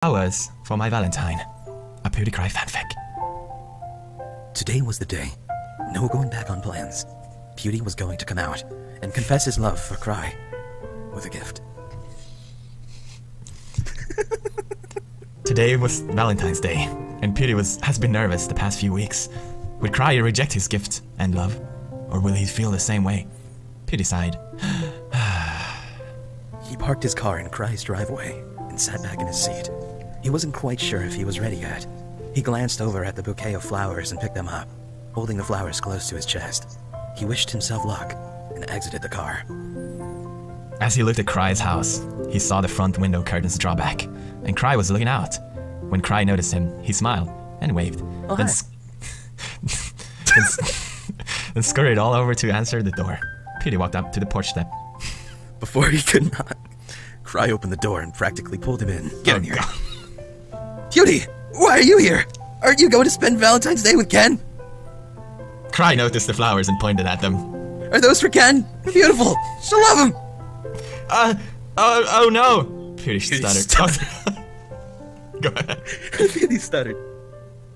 Flowers for my Valentine. A PewDiePie fanfic. Today was the day. No going back on plans. Pewdie was going to come out and confess his love for Cry with a gift. Today was Valentine's Day, and PewDie has been nervous the past few weeks. Would Cry reject his gift and love? Or will he feel the same way? PewDie sighed. He parked his car in Cry's driveway and sat back in his seat. He wasn't quite sure if he was ready yet. He glanced over at the bouquet of flowers and picked them up, holding the flowers close to his chest. He wished himself luck and exited the car. As he looked at Cry's house, he saw the front window curtains draw back, and Cry was looking out. When Cry noticed him, he smiled and waved, Oh, then, then scurried all over to answer the door. PewDie walked up to the porch step. Before he could knock, Cry opened the door and practically pulled him in. Get in here. God. Pewdie, why are you here? Aren't you going to spend Valentine's Day with Ken? Cry noticed the flowers and pointed at them. Are those for Ken? They're beautiful. She'll love them. Oh no! PewDie stuttered. Go ahead. Pewdie stuttered.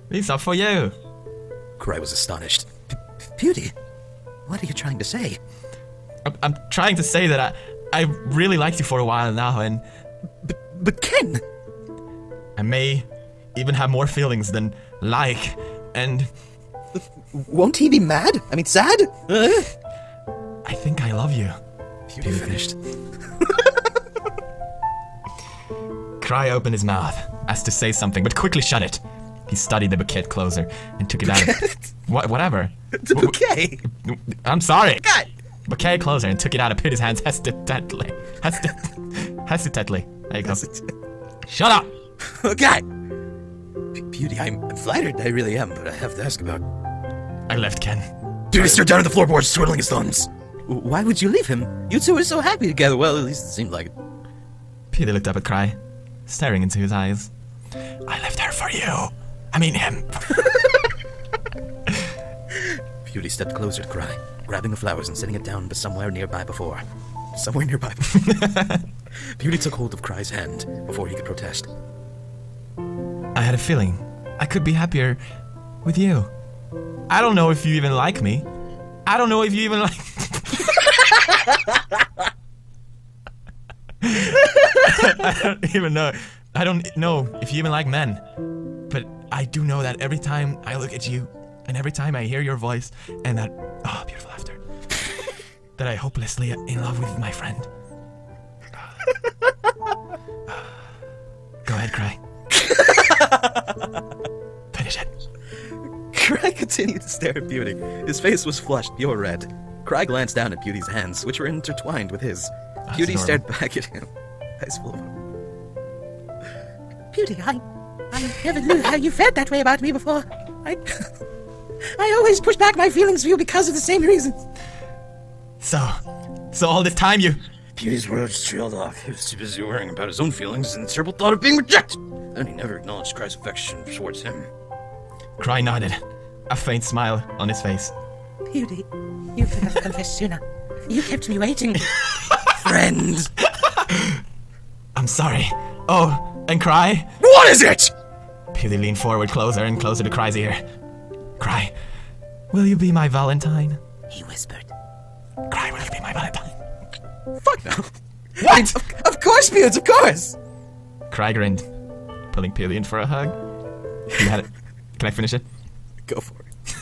These are for you. Cry was astonished. Pewdie, what are you trying to say? I'm trying to say that I really liked you for a while now, and But Ken! I may even have more feelings than like, and Won't he be mad? I mean, sad? I think I love you. Pewdie finished. Cry opened his mouth as to say something, but quickly shut it. He studied the bouquet closer and took it out. Whatever. The bouquet? I'm sorry. God! Bouquet closer and took it out of PewDie's hands hesitantly. Hesitantly. There you go. Shut up! Okay! Pewdie, I'm flattered, I really am, but I have to ask about... I left Ken. Pewdie stared down at the floorboards, twiddling his thumbs. Why would you leave him? You two were so happy together. Well, at least it seemed like it. PewDie looked up at Cry, staring into his eyes. I left her for you. I mean him. Pewdie stepped closer to Cry, grabbing the flowers and setting it down somewhere nearby before. Pewdie took hold of Cry's hand before he could protest. I had a feeling I could be happier with you. I don't know if you even like me. I don't know if you even like... I don't even know. I don't know if you even like men. But I do know that every time I look at you, and every time I hear your voice, and that... Oh, beautiful laughter. That I hopelessly in love with my friend. Go ahead, Cry. Finish it. Cry continued to stare at Pewdie. His face was flushed pure red. Cry glanced down at Pewdie's hands, which were intertwined with his. Pewdie stared back at him, eyes full of him. Pewdie, I never knew how you felt that way about me before. I always push back my feelings for you because of the same reasons. So all this time you... Pewdie's words trailed off. He was too busy worrying about his own feelings and the terrible thought of being rejected. And he never acknowledged Cry's affection towards him. Cry nodded, a faint smile on his face. Pewdie, you could have confessed sooner. You kept me waiting. Friend! I'm sorry. Oh, and Cry? What is it? Pewdie leaned forward closer and closer to Cry's ear. Cry, will you be my Valentine? He whispered. Cry, will you be my Valentine? Fuck no. What? Of course, Pewds, of course! Cry grinned, pulling Pewdie in for a hug. He had it. Can I finish it? Go for it.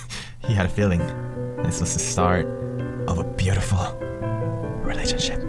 He had a feeling this was the start of a beautiful relationship.